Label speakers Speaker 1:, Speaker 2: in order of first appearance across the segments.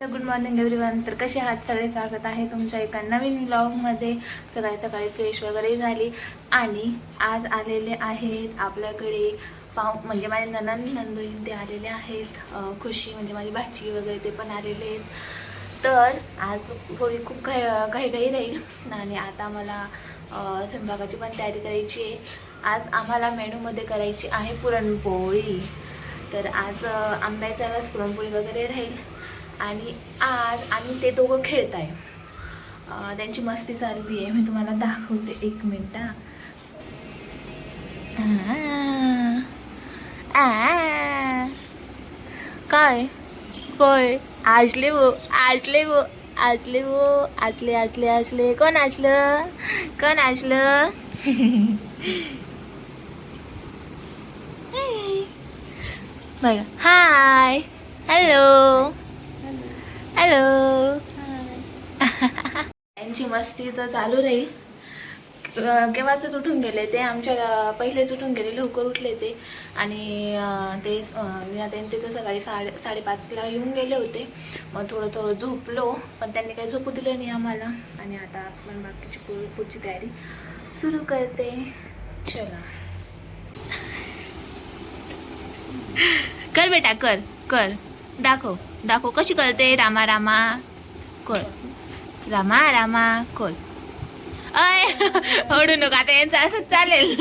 Speaker 1: Good morning everyone. तर कसे आहात सगळे? स्वागत आहे तुमच्या एका नवीन ब्लॉगमध्ये. सकाळी सकाळी फ्रेश वगैरे झाली आणि आज आलेले आहेत आपल्याकडे म्हणजे माझे नंदोईन ते आलेले आहेत. खुशी म्हणजे माझी भाची वगैरे ते पण आलेले आहेत. तर आज थोडी खूप घाई राहील आणि आता मला स्वयंपाकाची पण तयारी करायची आहे. आज आम्हाला मेनूमध्ये करायची आहे पुरणपोळी. तर आज आंब्याचा रस, पुरणपोळी वगैरे राहील. आणि ते दोघं खेळत आहे, त्यांची मस्ती चालली आहे. मी तुम्हाला दाखवते, एक मिनिट. काय काय आजले कोण आजलं बघा. हाय, हॅलो हॅलो. त्यांची मस्ती तर चालू राहील. केव्हाच उठून गेले ते, आमच्या पहिलेच उठून गेले, लवकर उठले ते. आणि ते तर सकाळी 5:30ला येऊन गेले होते. मग थोडं झोपलो, पण त्यांनी काही झोपू दिलं नाही आम्हाला. आणि आता आपण बाकीची पुढची तयारी सुरू करते. चला कर बेटा, कर कर, दाखव कशी करते. रामा रामा कर, रामा रामा कर. अय ओढू नको आता, यांचं असंच चालेल.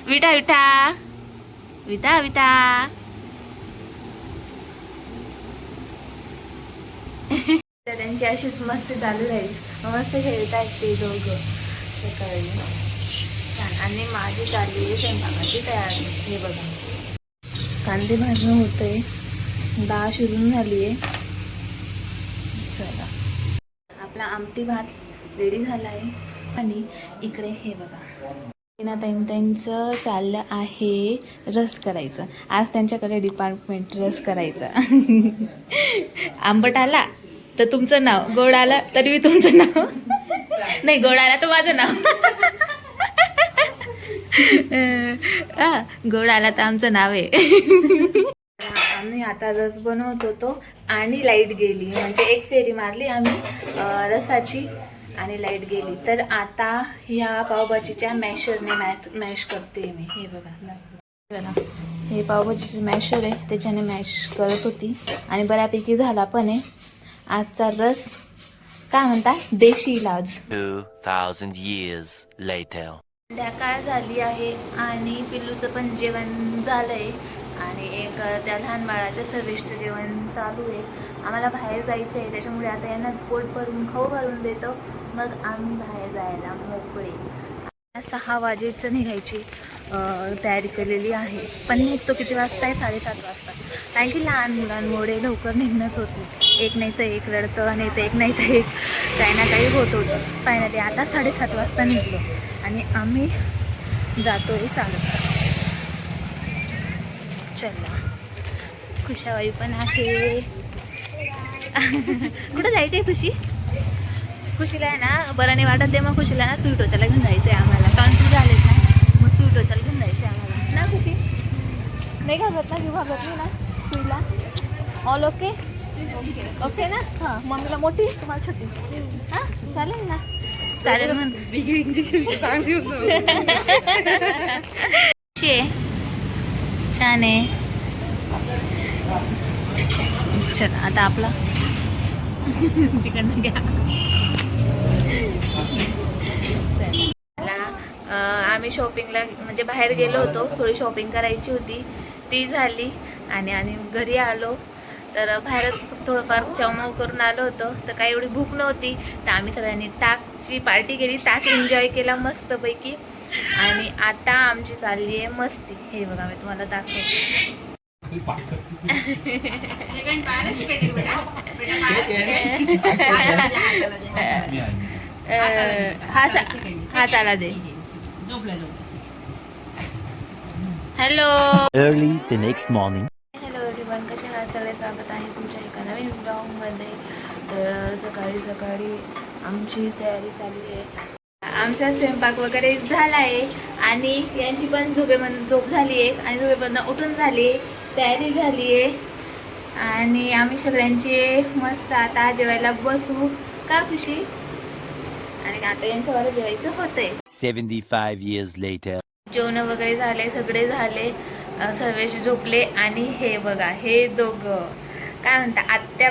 Speaker 1: विटा विटा विटा विटा. त्यांची अशीच मस्ती चालू राहील. मस्त खेळतायत ते दोघं सकाळी. आणि माझी चालली आहे स्वयंपाकाची तयारी. हे बघा, कांदे भाजणं होतंय, डाळ शिजून झाली आहे. चला, आपला आमटी भात रेडी झाला आहे. आणि इकडे हे बघा, त्यांचं चाललं आहे रस करायचं. आज त्यांच्याकडे डिपार्टमेंट रस करायचा. आंबट आला तर तुमचं नाव, गोड आला तरी मी तुमचं नाव, नाही गोड आला तर माझं नाव, गोड आला तर आमचं नाव आहे. आम्ही आता रस बनवत होतो आणि लाईट गेली, म्हणजे एक फेरी मारली आम्ही रसाची आणि लाईट गेली. तर आता ह्या पावभाजीच्या मॅशरने मॅश करते मी. हे बघा, हे पावभाजीचे मॅशर आहे, त्याच्याने मॅश करत होती आणि बऱ्यापैकी झाला पण आहे. आजचा रस काय म्हणता, देशी इलाज.
Speaker 2: 2000 years later.
Speaker 1: संध्याकाळ झाली आहे आणि पिल्लूचं पण जेवण झालंय आणि एक त्या लहान बाळाचं सर्विसचं जेवण चालू आहे. आम्हाला बाहेर जायचं आहे, त्याच्यामुळे आता यांना पोट भरून खाऊ घालून देतो, मग आम्ही बाहेर जायला मोकळे. 6 वाजेचं निघायची तयारी केलेली आहे. पण निघतो किती वाजता आहे, 7:30 वाजता. कारण की लहान मुलांमुळे लवकर निघणंच होत नाही. एक नाही तर एक रडतं आणि ते एक नाही तर एक काही ना काही होत होतं. फायनली आता 7:30 वाजता निघलो आणि आम्ही जातोय चालत. चला, खुशाबाई पण आहे. कुठं जायचं आहे खुशी? खुशीला आहे ना बरं नाही वाटत ते, मग खुशीला ना सुईटोचाला घेऊन जायचं आहे आम्हाला. टॉन्सिल झालेत ना, मग सुईटोचाला घेऊन जायचं आहे आम्हाला ना. खुशी नाही घाबरत ना, घेऊ घाबरत नाही ना सुईला? ऑल ओके ओके ना? हां, मम्मीला मोठी, तुम्हाला छोटी. हां चालेल ना, चालेल. मग छान आहे. चल आता आपला तिकडनं घ्या. आम्ही शॉपिंगला म्हणजे बाहेर गेलो होतो, थोडी शॉपिंग करायची होती, ती झाली. आणि घरी आलो तर बाहेरच थोडंफार चवमाव करून आलो होतो. तर काही एवढी भूक नव्हती, तर आम्ही सगळ्यांनी ताकची पार्टी केली, ताक एन्जॉय केला मस्तपैकी. आणि आता आमची चालली आहे मस्ती. हे बघा, मी तुम्हाला दाखवते. हाताला दे. Hello,
Speaker 2: Early the next morning.
Speaker 1: Hello everyone, कसे आहात सगळे? स्वागत आहे तुमच्या एका नवीन ब्लॉगमध्ये. तर सकाळी सकाळी आमची तयारी चालली आहे. आमचा स्वयंपाक वगैरे झाला आहे आणि यांची पण झोप झाली आहे आणि झोपेमधनं उठून झाली, तयारी झाली आहे. आणि आम्ही सगळ्यांचे मस्त आता जेवायला बसू का खुशी. आणि आता यांचं मला जेवायचं होतंय.
Speaker 2: 75 years later.
Speaker 1: जेवण वगैरे झाले, सगळे झाले, सर्वेशी झोपले. आणि हे बघा, हे दोघं काय म्हणता, आत्या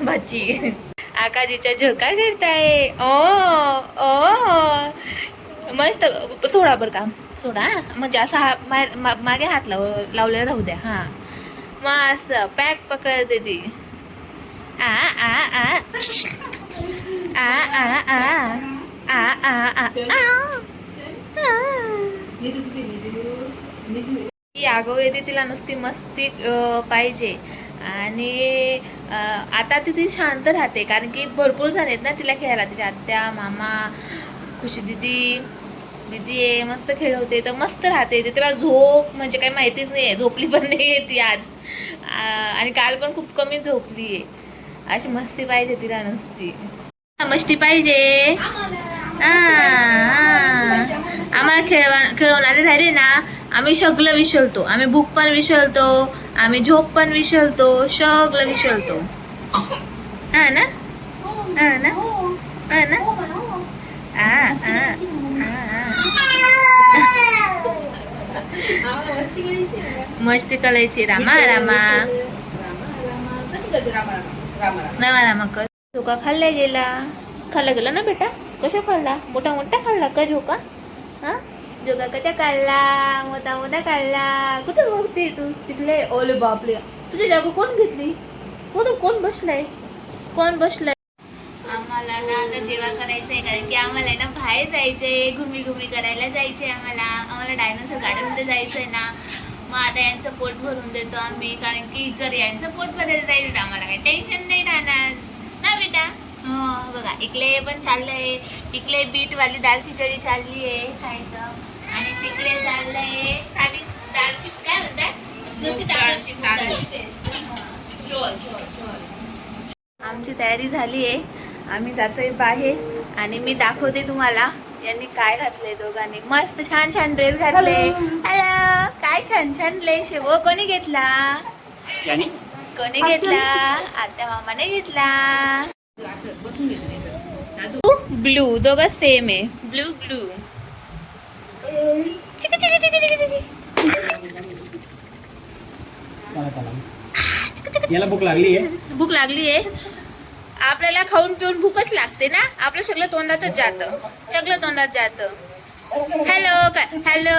Speaker 1: भाची आकाजीच्या झोका करताय. ओ मस्त. सोडा बरं का, सोडा, म्हणजे असा मागे हात लावले राहू द्या. हा मस्त पॅक पकडते ती. आ आ आ आ आ आ आ आ ती आगाऊ येते, तिला नुसती मस्ती पाहिजे. आणि आता ती शांत राहते कारण की भरपूर जण आहेत ना तिला खेळायला. तिच्या आत्या, मामा, खुशी दिदी आहे, मस्त खेळवते तर मस्त राहते. तिला झोप म्हणजे काही माहितीच नाही आहे, झोपली पण नाही आहे ती आज. आणि काल पण खूप कमी झोपली आहे. अशी मस्ती पाहिजे तिला, नुसती मस्ती पाहिजे. आम्हाला खेळवणारे राहिले ना, आम्ही सगळं विसरतो. आम्ही भूक पण विसरतो, आम्ही झोप पण विसरतो, सगळं विसरतो. हा ना, हा ना, हा ना. मस्ती करायची. रामा रामा रामा रामा कर. झोका खाल्ला गेला ना बेटा. कशा खाल्ला? मोठा खाल्ला का झोका? हा, झोका कशा खाल्ला? मोठा खाल्ला. कुठे बघते तू तिकडे? ओले बापले, तुझी जागा कोण घेतली? कोण बसलाय? आम्हाला ना आता जेवण करायचंय कारण की आम्हाला ना बाहेर जायचंय, घुमी करायला जायचंय. आम्हाला डायनोसॉर गार्डन मध्ये जायचंय ना. मग आता यांचं पोट भरून देतो आम्ही, कारण की जर यांचं पोट भरायला जाईल तर आम्हाला काही टेन्शन नाही राहणार ना बेटा. बघा इकडे पण चाललंय, इकडे बीटवाली दाल खिचडी चालली आहे खायचं. आणि तिकडे चाललंय दाल काय म्हणतात, आमची तयारी झाली आहे. आम्ही जातोय बाहेर आणि मी दाखवते तुम्हाला यांनी काय घातलंय. दोघांनी मस्त छान ड्रेस घातले. हॅलो, काय छान ड्रेस. वो कोणी घेतला? आत्या मामाने घेतला. ब्लू, दोघं सेम आहे. ब्लू
Speaker 3: याला भूक लागली आहे.
Speaker 1: आपल्याला खाऊन पिऊन भूकच लागते ना. आपलं सगळं तोंडातच जातं. Hello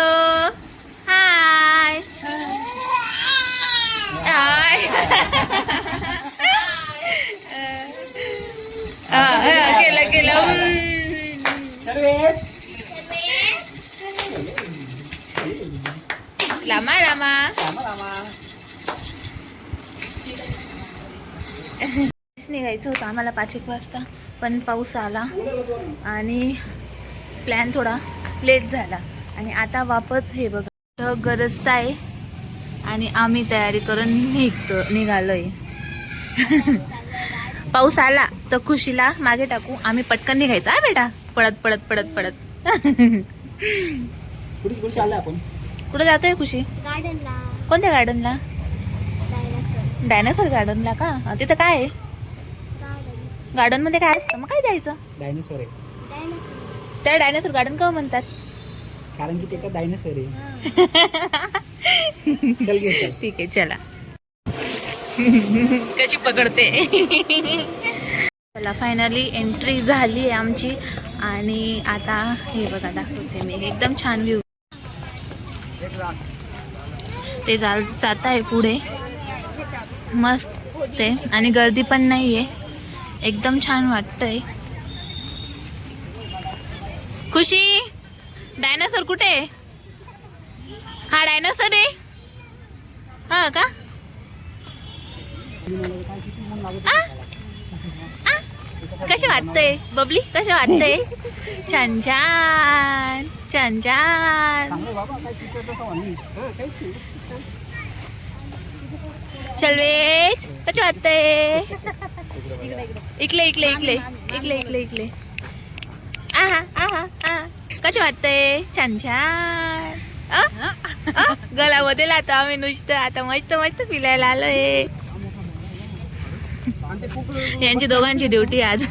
Speaker 1: hi. केलं. रामा निघायचं होतं आम्हाला 5 वाजता, पण पाऊस आला आणि प्लॅन थोडा लेट झाला. आणि आता वापस हे बघा गरजता आहे आणि आम्ही तयारी करून निघालोय. पाऊस आला तर खुशीला मागे टाकू, आम्ही पटकन निघायचं. हा बेटा, पडत. कुठे जातोय खुशी?
Speaker 4: गार्डनला.
Speaker 1: कोणत्या गार्डनला? डायनासोर गार्डनला का? तिथं काय आहे? गार्डन मध्ये काय असतं? मग काय जायचं?
Speaker 3: डायनोसॉर आहे.
Speaker 1: त्या डायनासोर गार्डन का म्हणतात?
Speaker 3: कारण की त्याचा डायनोसॉर आहे. चल
Speaker 1: ठीक आहे, चला. कशी पकडते. चला, फायनली एंट्री झाली आहे आमची. आणि आता हे बघा दाखवते मी, एकदम छान व्ह्यू. ते जात आहे पुढे मस्त ते, आणि गर्दी पण नाहीये, एकदम छान वाटतंय. खुशी, डायनासोर कुठे आहे? हा डायनासोर आहे. हा का? कसे वाटतंय बबली? कसं वाटतंय? छान. चलवेज, कसं वाटतंय? इकडे. कसं वाटतंय? छान. गलामध्ये लातो आम्ही नुसतं. आता मस्त फिरायला आलोय. यांची दोघांची ड्युटी आज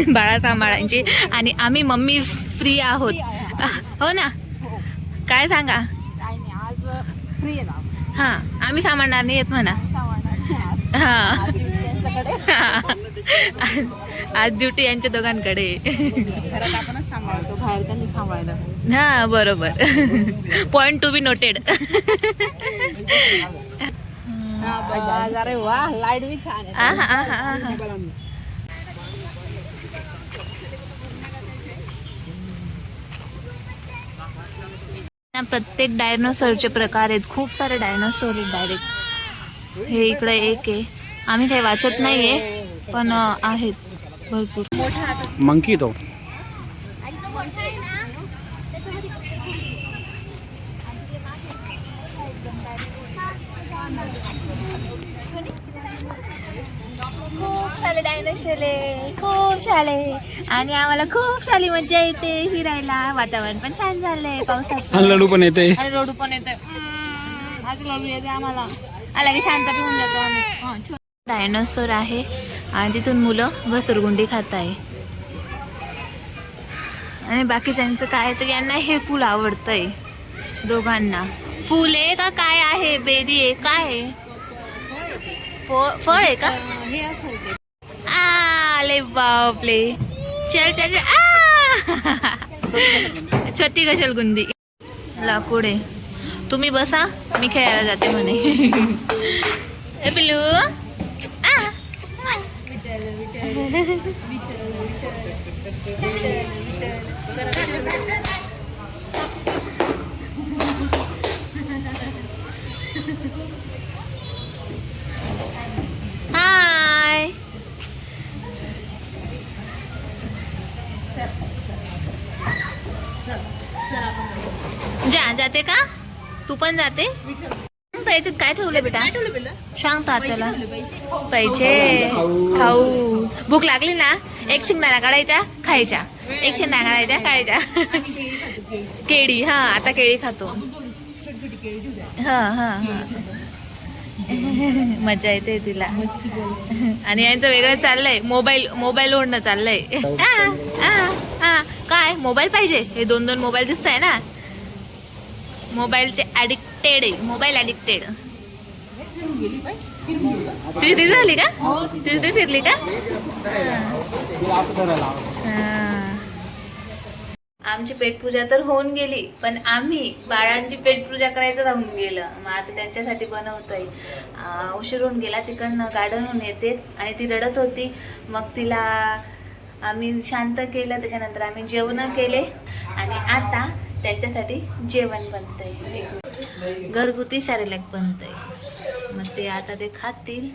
Speaker 1: बाळा सांभाळायची आणि आम्ही मम्मी फ्री आहोत. हो ना, काय सांगा. हा, आम्ही सांभाळणार नाही येत म्हणा. हा, आज ड्युटी यांच्या दोघांकडे.
Speaker 4: घरात आपणच सांभाळतो, बाहेर त्यांनी सांभाळायला.
Speaker 1: हा बरोबर. Point to be noted.
Speaker 4: अरे वा, लाईट बी छान आहे.
Speaker 1: प्रत्येक डायनोसॉरचे प्रकार आहेत. खूप सारे डायनोसॉर आहेत डायरेक्ट. हे इकडे एक आहे, आम्ही काही वाचत नाहीये पण आहेत भरपूर.
Speaker 3: मंकी तो
Speaker 1: खूप सारे डायनोसॉर आहे, खूप सारे. आणि आम्हाला खूप सारी मजा येते फिरायला. वातावरण पण छान झालंय पावसाचं.
Speaker 3: लडू पण येते.
Speaker 1: आणि रडू पण येते. आज रडू येते आम्हाला. अलग शांत पिऊन जातो आम्ही. डायनोसॉर आहे आणि तिथून मुलं घसरगुंडी खात आहे. आणि बाकीच्यांचं काय तर यांना हे फुल आवडतंय दोघांना. फुल आहे का काय आहे, बेरी आहे काय आहे, फळ आहे का.
Speaker 4: हे असेल ते.
Speaker 1: आले बापले. चल चल छत्ती कशाल गुंदी. लाकूड आहे. तुम्ही बसा, मी खेळायला जाते म्हणे. ए पिल्लू. हाय. जाते का तू पण जाते. याच्यात काय ठेवलं बेटा, सांगता त्याला. पाहिजे खाऊ. भूक लागली ना, एक शेंगदाणा काढायच्या खायच्या, एक शेंगदाणा काढायच्या खायच्या. केळी. हा, आता केळी खातो. हा हा हा. मजा येते तिला. आणि यांचं वेगळं चाललंय, मोबाईल ओढणं चाललंय. काय मोबाईल पाहिजे. हे 2 मोबाईल दिसत आहे ना. मोबाईलचे ऍडिक्टेड आहे, मोबाईल ऍडिक्टेड. ती झाली का, ती फिरली का. आमची पेटपूजा तर होऊन गेली, पण आम्ही बाळांची पेटपूजा करायचं राहून गेलं. मग आता त्यांच्यासाठी बनवतोय. उशीर होऊन गेला, तिकडनं गार्डनहून येते आणि ती रडत होती. मग तिला आम्ही शांत केलं, त्याच्यानंतर आम्ही जेवण केले आणि आता त्यांच्यासाठी जेवण बनतंय. घरगुती सॅरेलॅक बनतंय. मग ते आता ते खातील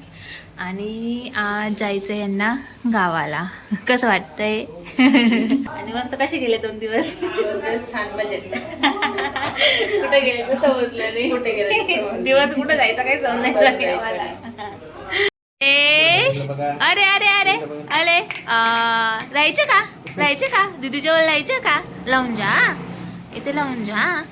Speaker 1: आणि आज जायचं यांना गावाला. कसं वाटतंय. आणि मस्त कसे गेले 2 दिवस.
Speaker 4: छान मजेत.
Speaker 1: कुठे गेले तर समजलं नाही.
Speaker 4: कुठे गेले
Speaker 1: दिवस कुठे जायचं काही समजायचं मला. अरे अरे अरे अरे राहायचं का, राहायचं का, दीदी जवळ राहायचं का. लावून जा, इथे लावून जा.